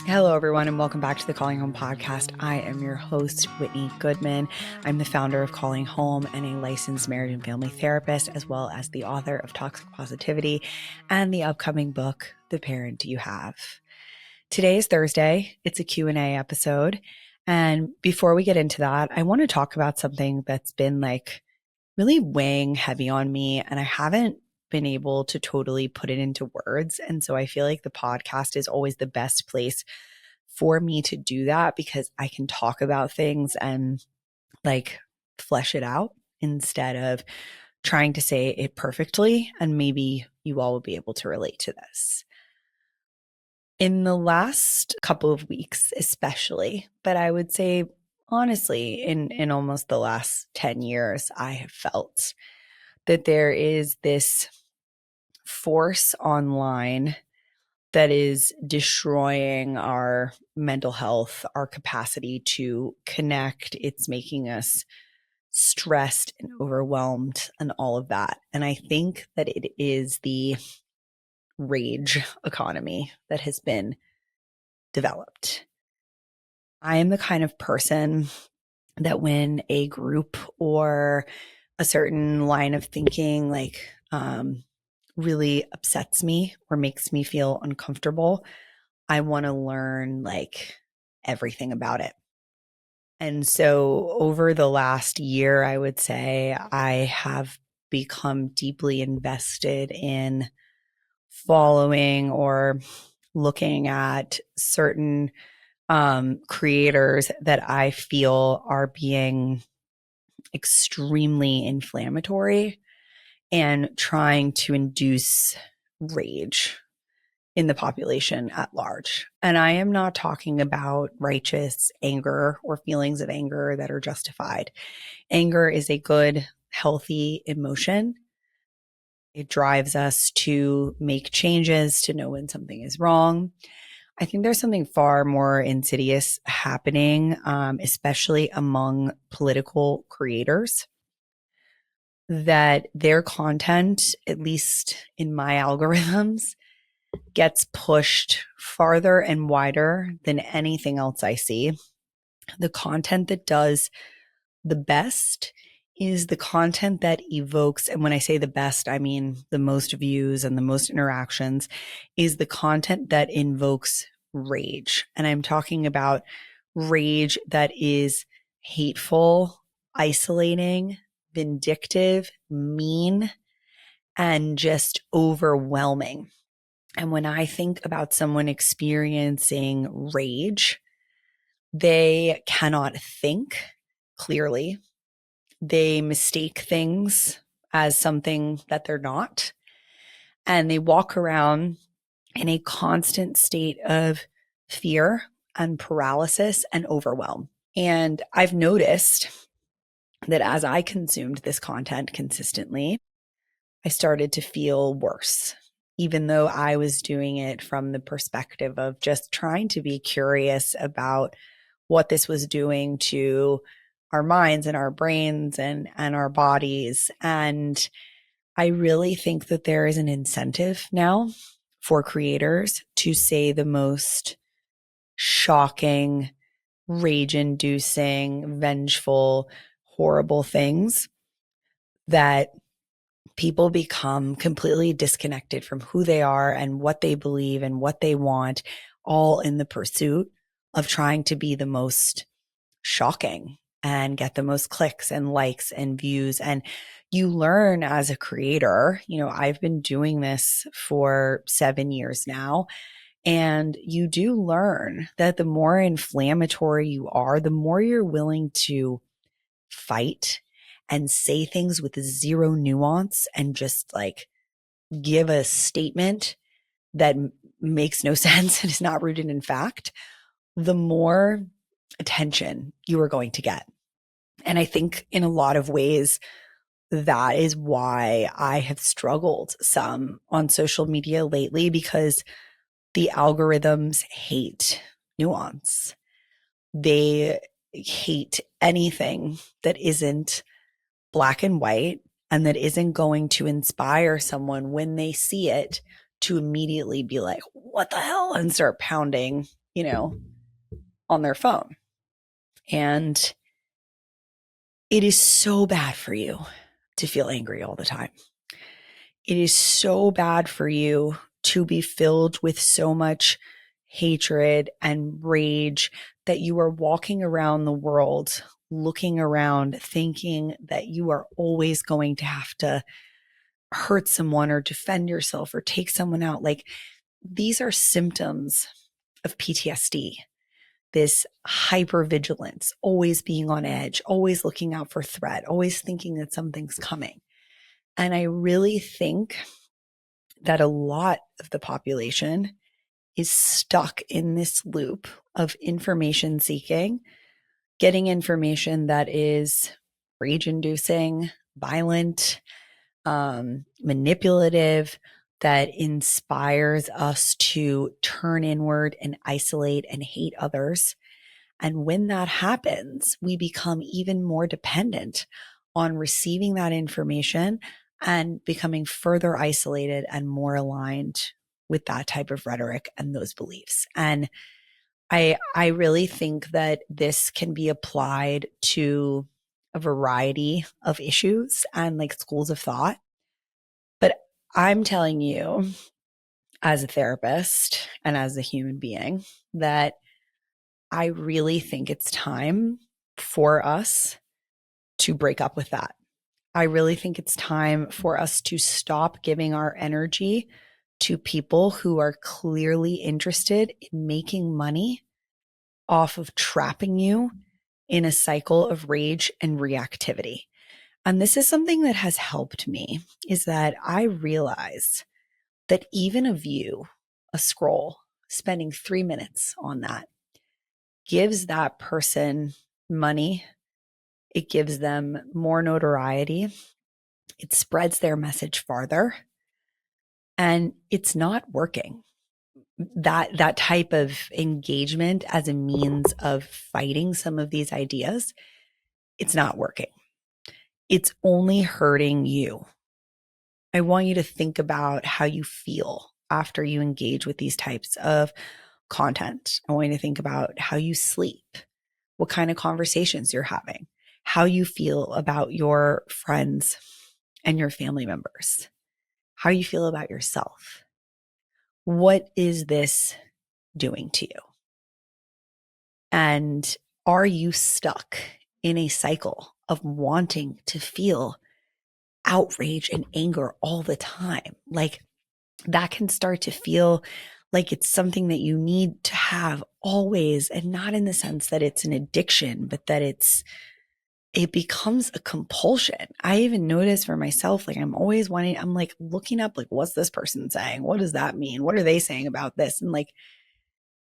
Hello, everyone, and welcome back to the Calling Home podcast. I am your host, Whitney Goodman. I'm the founder of Calling Home and a licensed marriage and family therapist, as well as the author of Toxic Positivity and the upcoming book, The Parent You Have. Today is Thursday. It's a Q&A episode. And before we get into that, I want to talk about something that's been really weighing heavy on me, and I haven't been able to totally put it into words. And so I feel like the podcast is always the best place for me to do that because I can talk about things and flesh it out instead of trying to say it perfectly. And maybe you all will be able to relate to this. In the last couple of weeks, especially, but I would say honestly, in almost the last 10 years, I have felt that there is this force online that is destroying our mental health, our capacity to connect. It's making us stressed and overwhelmed and all of that. And I think that it is the rage economy that has been developed. I am the kind of person that when a group or a certain line of thinking really upsets me or makes me feel uncomfortable, I want to learn everything about it. And so over the last year, I would say I have become deeply invested in following or looking at certain creators that I feel are being extremely inflammatory and trying to induce rage in the population at large. And I am not talking about righteous anger or feelings of anger that are justified. Anger is a good, healthy emotion. It drives us to make changes, to know when something is wrong. I think there's something far more insidious happening, especially among political creators, that their content, at least in my algorithms, gets pushed farther and wider than anything else I see. The content that does the best is the content that evokes, and when I say the best, I mean the most views and the most interactions, is the content that invokes rage. And I'm talking about rage that is hateful, isolating, vindictive, mean, and just overwhelming. And when I think about someone experiencing rage, they cannot think clearly. They mistake things as something that they're not. And they walk around in a constant state of fear and paralysis and overwhelm. And I've noticed that as I consumed this content consistently, I started to feel worse, even though I was doing it from the perspective of just trying to be curious about what this was doing to our minds and our brains and our bodies. And I really think that there is an incentive now for creators to say the most shocking, rage-inducing, vengeful, horrible things that people become completely disconnected from who they are and what they believe and what they want, all in the pursuit of trying to be the most shocking and get the most clicks and likes and views. And you learn as a creator, I've been doing this for 7 years now. And you do learn that the more inflammatory you are, the more you're willing to fight and say things with zero nuance and just give a statement that makes no sense and is not rooted in fact, the more attention you are going to get. And I think in a lot of ways, that is why I have struggled some on social media lately, because the algorithms hate nuance. They hate anything that isn't black and white and that isn't going to inspire someone when they see it to immediately be like, what the hell? And start pounding on their phone. And it is so bad for you to feel angry all the time. It is so bad for you to be filled with so much hatred and rage that you are walking around the world, looking around, thinking that you are always going to have to hurt someone or defend yourself or take someone out. Like, these are symptoms of PTSD. This hypervigilance, always being on edge, always looking out for threat, always thinking that something's coming. And I really think that a lot of the population is stuck in this loop of information seeking, getting information that is rage inducing, violent, manipulative, that inspires us to turn inward and isolate and hate others. And when that happens, we become even more dependent on receiving that information and becoming further isolated and more aligned with that type of rhetoric and those beliefs. And I really think that this can be applied to a variety of issues and like schools of thought. But I'm telling you, as a therapist and as a human being, that I really think it's time for us to break up with that. I really think it's time for us to stop giving our energy to people who are clearly interested in making money off of trapping you in a cycle of rage and reactivity. And this is something that has helped me, is that I realize that even a view, a scroll, spending 3 minutes on that gives that person money. It gives them more notoriety. It spreads their message farther. And it's not working. That type of engagement as a means of fighting some of these ideas, it's not working. It's only hurting you. I want you to think about how you feel after you engage with these types of content. I want you to think about how you sleep, what kind of conversations you're having, how you feel about your friends and your family members, how you feel about yourself. What is this doing to you? And are you stuck in a cycle of wanting to feel outrage and anger all the time? Like, that can start to feel like it's something that you need to have always, and not in the sense that it's an addiction, but that it becomes a compulsion. I even notice for myself, like, I'm always wanting, I'm like looking up, like, what's this person saying? What does that mean? What are they saying about this? And like,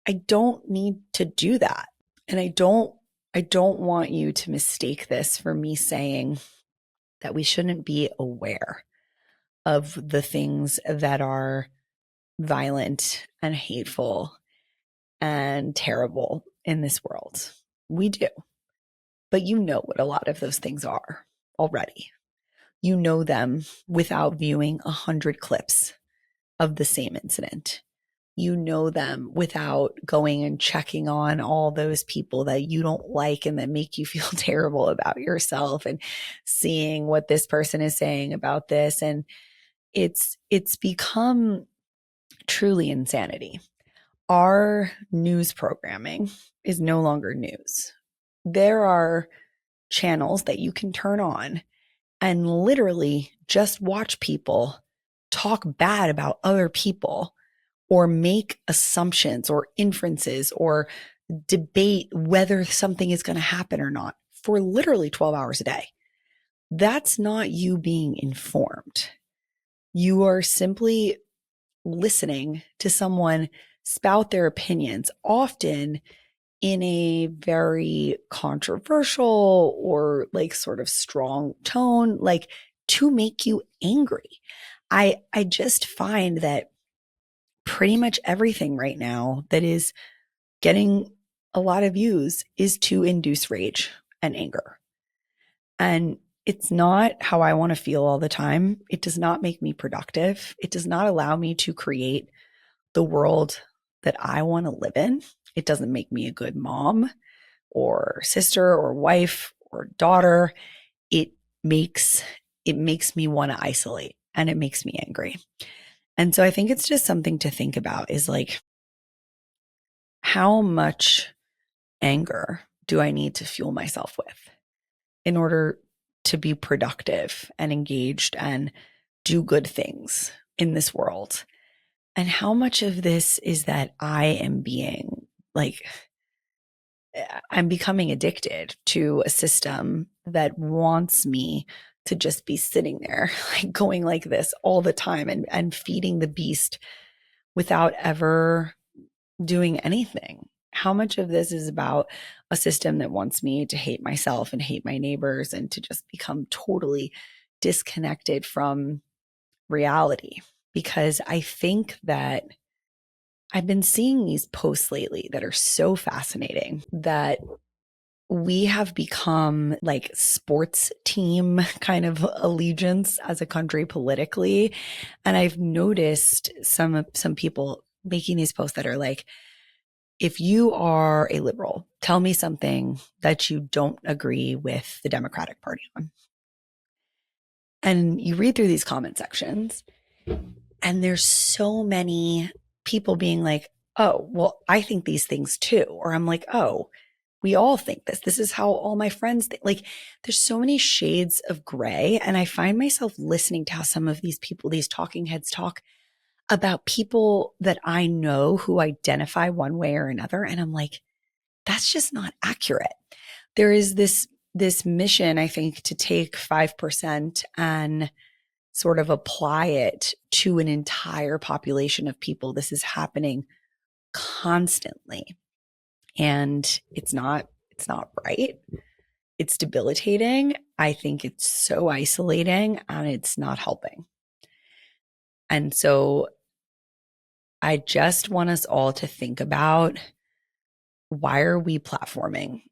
I don't need to do that. And I don't want you to mistake this for me saying that we shouldn't be aware of the things that are violent and hateful and terrible in this world. We do. But you know what a lot of those things are already. You know them without viewing 100 clips of the same incident. You know them without going and checking on all those people that you don't like and that make you feel terrible about yourself, and seeing what this person is saying about this. And it's become truly insanity. Our news programming is no longer news. There are channels that you can turn on and literally just watch people talk bad about other people, or make assumptions or inferences, or debate whether something is going to happen or not for literally 12 hours a day. That's not you being informed. You are simply listening to someone spout their opinions, often in a very controversial or like sort of strong tone, like to make you angry. I just find that pretty much everything right now that is getting a lot of views is to induce rage and anger. And it's not how I want to feel all the time. It does not make me productive. It does not allow me to create the world that I want to live in. It doesn't make me a good mom or sister or wife or daughter. It makes it makes me want to isolate, and it makes me angry. And so I think it's just something to think about, is like, how much anger do I need to fuel myself with in order to be productive and engaged and do good things in this world? And how much of this is that I am being like, I'm becoming addicted to a system that wants me to just be sitting there, like going like this all the time, and feeding the beast without ever doing anything? How much of this is about a system that wants me to hate myself and hate my neighbors and to just become totally disconnected from reality? Because I think that I've been seeing these posts lately that are so fascinating, that we have become like sports team kind of allegiance as a country politically. And I've noticed some people making these posts that are like, if you are a liberal, tell me something that you don't agree with the Democratic Party on. And you read through these comment sections, and there's so many people being like, oh, well, I think these things too. Or I'm like, oh, we all think this. This is how all my friends think. Like, there's so many shades of gray. And I find myself listening to how some of these people, these talking heads, talk about people that I know who identify one way or another. And I'm like, that's just not accurate. There is this mission, I think, to take 5% and sort of apply it to an entire population of people. This is happening constantly. And it's not right. It's debilitating. I think it's so isolating, and it's not helping. And so I just want us all to think about, why are we platforming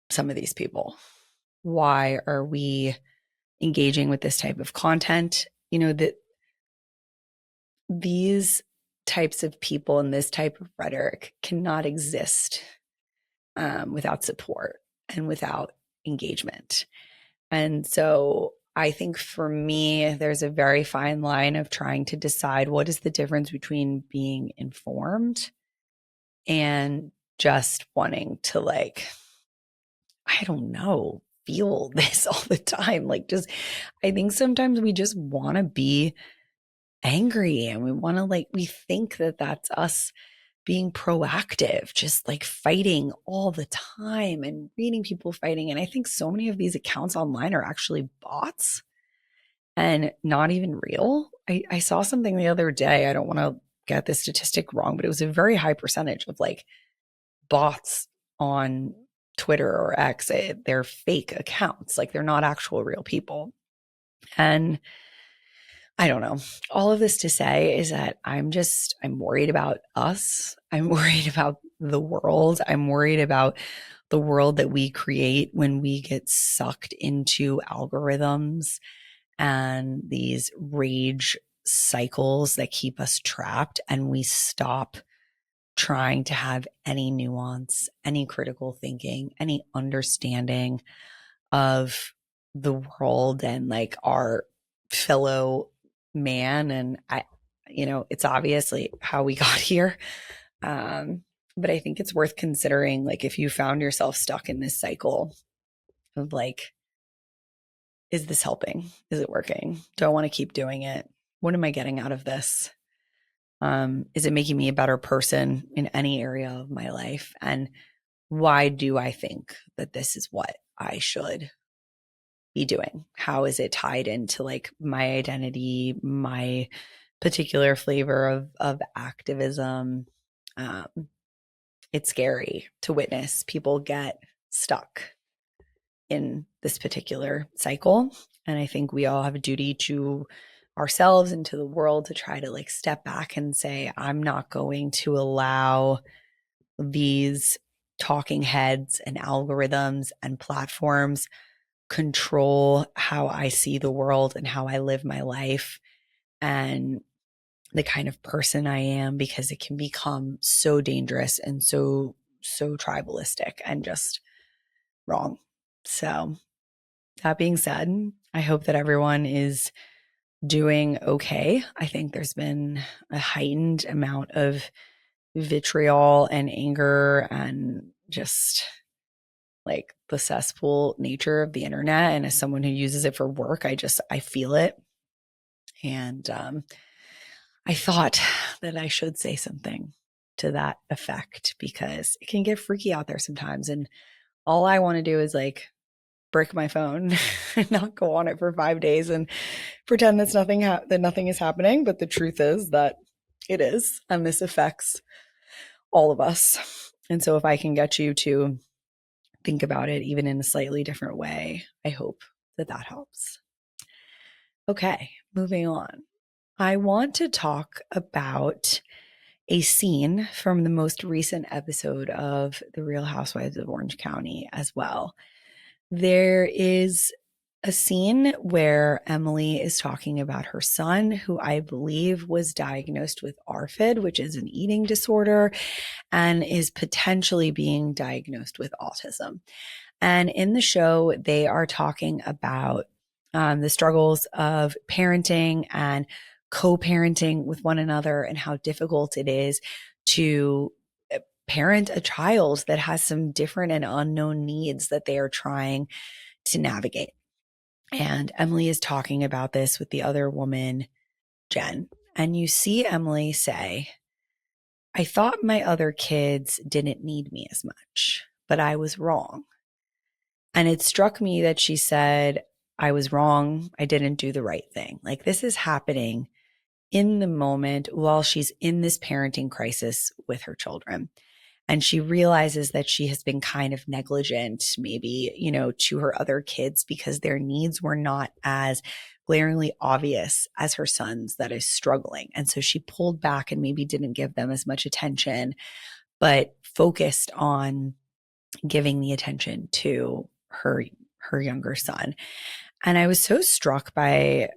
some of these people? Why are we engaging with this type of content? You know, that these types of people and this type of rhetoric cannot exist without support and without engagement. And so I think for me, there's a very fine line of trying to decide what is the difference between being informed and just wanting to, like, I don't know, feel this all the time. Like, just, I think sometimes we just want to be angry, and we want to, like, we think that that's us being proactive, just like fighting all the time and reading people fighting. And I think so many of these accounts online are actually bots and not even real. I saw something the other day. I don't want to get the statistic wrong, but it was a very high percentage of like bots on Twitter or X. They're fake accounts, like they're not actual real people. And I don't know. All of this to say is that I'm worried about us. I'm worried about the world. I'm worried about the world that we create when we get sucked into algorithms and these rage cycles that keep us trapped, and we stop trying to have any nuance, any critical thinking, any understanding of the world and like our fellow man. And it's obviously how we got here. But I think it's worth considering, like, if you found yourself stuck in this cycle of like, is this helping? Is it working? Do I want to keep doing it? What am I getting out of this? Is it making me a better person in any area of my life? And why do I think that this is what I should be doing? How is it tied into like my identity, my particular flavor of activism? It's scary to witness people get stuck in this particular cycle. And I think we all have a duty to ourselves and to the world to try to like step back and say, I'm not going to allow these talking heads and algorithms and platforms control how I see the world and how I live my life and the kind of person I am, because it can become so dangerous and so so tribalistic and just wrong. So that being said, I hope that everyone is doing okay. I think there's been a heightened amount of vitriol and anger and just like the cesspool nature of the internet. And as someone who uses it for work, I feel it. And I thought that I should say something to that effect because it can get freaky out there sometimes. And all I want to do is like brick my phone and not go on it for 5 days and pretend that nothing is happening. But the truth is that it is, and this affects all of us. And so if I can get you to think about it even in a slightly different way, I hope that helps. Okay, moving on. I want to talk about a scene from the most recent episode of The Real Housewives of Orange County as well. There is a scene where Emily is talking about her son, who I believe was diagnosed with ARFID, which is an eating disorder, and is potentially being diagnosed with autism. And in the show, they are talking about the struggles of parenting and co-parenting with one another and how difficult it is to parent a child that has some different and unknown needs that they are trying to navigate. And Emily is talking about this with the other woman, Jen. And you see Emily say, I thought my other kids didn't need me as much, but I was wrong. And it struck me that she said, I was wrong. I didn't do the right thing. Like this is happening in the moment while she's in this parenting crisis with her children. And she realizes that she has been kind of negligent, maybe, to her other kids because their needs were not as glaringly obvious as her son's that is struggling. And so she pulled back and maybe didn't give them as much attention, but focused on giving the attention to her younger son. And I was so struck by,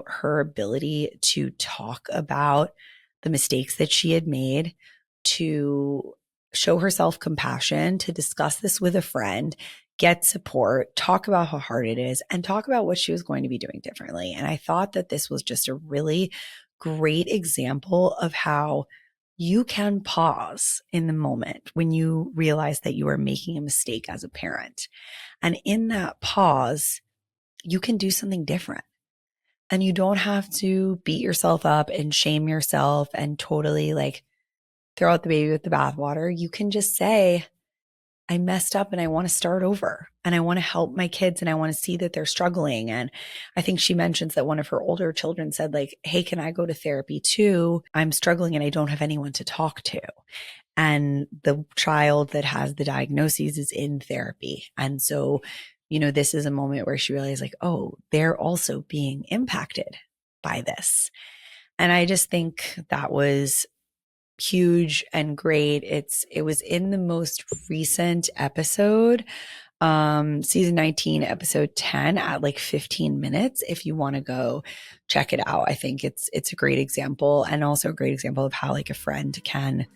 her ability to talk about the mistakes that she had made, to show herself compassion, to discuss this with a friend, get support, talk about how hard it is, and talk about what she was going to be doing differently. And I thought that this was just a really great example of how you can pause in the moment when you realize that you are making a mistake as a parent. And in that pause, you can do something different. And you don't have to beat yourself up and shame yourself and totally like throw out the baby with the bathwater. You can just say, I messed up and I want to start over and I want to help my kids and I want to see that they're struggling. And I think she mentions that one of her older children said like, hey, can I go to therapy too? I'm struggling and I don't have anyone to talk to. And the child that has the diagnoses is in therapy. And so, this is a moment where she realized like, oh, they're also being impacted by this. And I just think that was huge and great. It was in the most recent episode, season 19, episode 10 at like 15 minutes. If you want to go check it out, I think it's a great example and also a great example of how like a friend can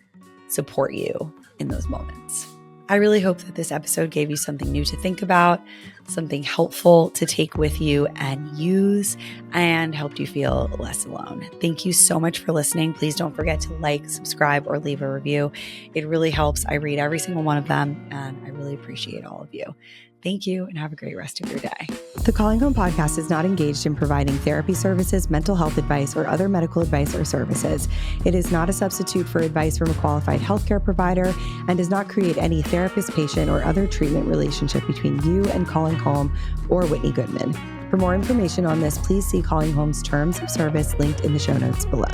support you in those moments. I really hope that this episode gave you something new to think about, something helpful to take with you and use, and helped you feel less alone. Thank you so much for listening. Please don't forget to like, subscribe, or leave a review. It really helps. I read every single one of them, and I really appreciate all of you. Thank you, and have a great rest of your day. The Calling Home podcast is not engaged in providing therapy services, mental health advice, or other medical advice or services. It is not a substitute for advice from a qualified healthcare provider and does not create any therapist-patient or other treatment relationship between you and Calling Home or Whitney Goodman. For more information on this, please see Calling Home's terms of service linked in the show notes below.